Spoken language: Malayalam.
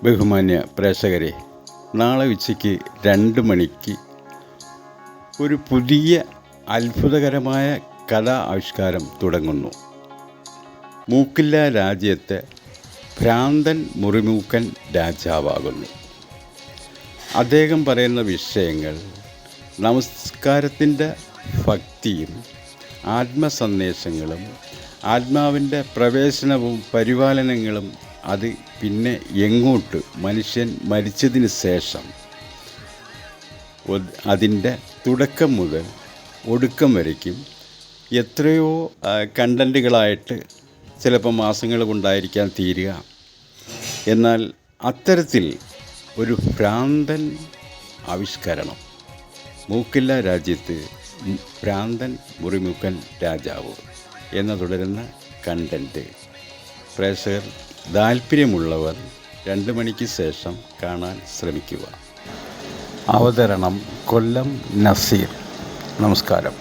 ബഹുമാന്യ പ്രേക്ഷകരെ, നാളെ ഉച്ചയ്ക്ക് 2 മണിക്ക് ഒരു പുതിയ അത്ഭുതകരമായ കലാ ആവിഷ്കാരം തുടങ്ങുന്നു. മൂക്കില്ല രാജ്യത്തെ ഭ്രാന്തൻ മുറിമൂക്കൻ രാജാവാകുന്നു. അദ്ദേഹം പറയുന്ന വിഷയങ്ങൾ നമസ്കാരത്തിൻ്റെ ഭക്തിയും ആത്മസന്ദേശങ്ങളും ആത്മാവിൻ്റെ പ്രവേശനവും പരിപാലനങ്ങളും, അത് പിന്നെ എങ്ങോട്ട് മനുഷ്യൻ മരിച്ചതിന് ശേഷം അതിൻ്റെ തുടക്കം മുതൽ ഒടുക്കം വരയ്ക്കും എത്രയോ കണ്ടൻറ്റുകളായിട്ട് ചിലപ്പോൾ മാസങ്ങൾ കൊണ്ടായിരിക്കാം തീരുക. എന്നാൽ അത്തരത്തിൽ ഒരു ഭ്രാന്തൻ ആവിഷ്കരണം, മൂക്കില്ല രാജ്യത്ത് ഭ്രാന്തൻ മുറിമൂക്കൻ രാജാവ് എന്ന തുടരുന്ന കണ്ടൻറ്റ് പ്രേക്ഷകർ താല്പര്യമുള്ളവർ 2 മണിക്ക് ശേഷം കാണാൻ ശ്രമിക്കുക. അവതരണം കൊല്ലം നസീർ. നമസ്കാരം.